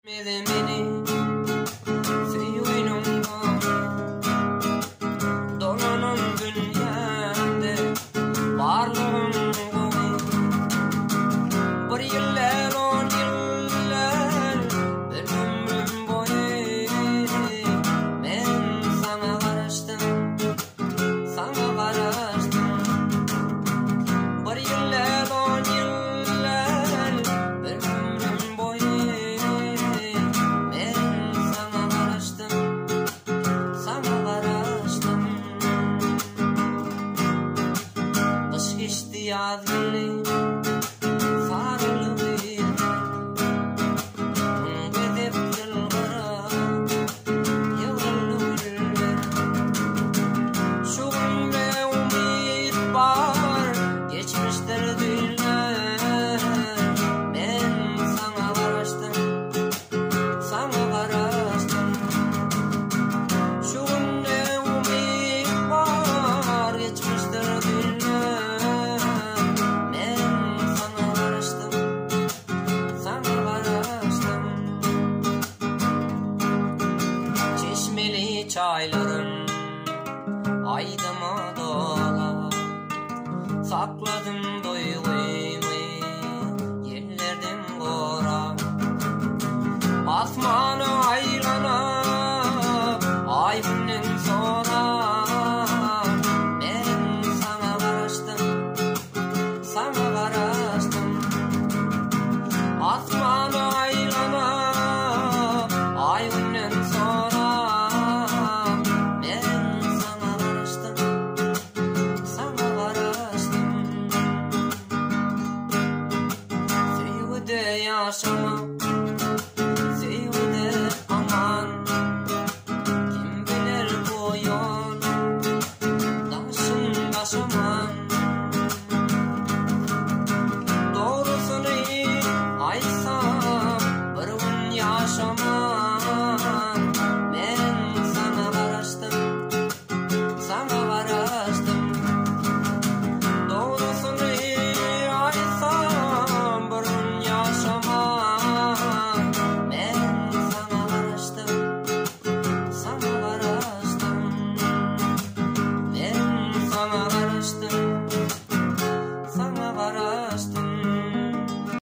Beni suyunumda dolanan dünyada varlığım koy. Bir yıllar, 10 yıllar, bir ömrüm boyu men sana karıştım, sana karıştım. Bir yıllar, 10 yıllar, bir ömrüm boyu yaz günü sarılı bir gidip yıllara yıllı güller şu günde umut var geçmişler düğünler ben sana karıştım sana karıştım şu günde umut var geçmişler düğünler çaylarım aydıma dola sakladım duygumu yerlerden gora asma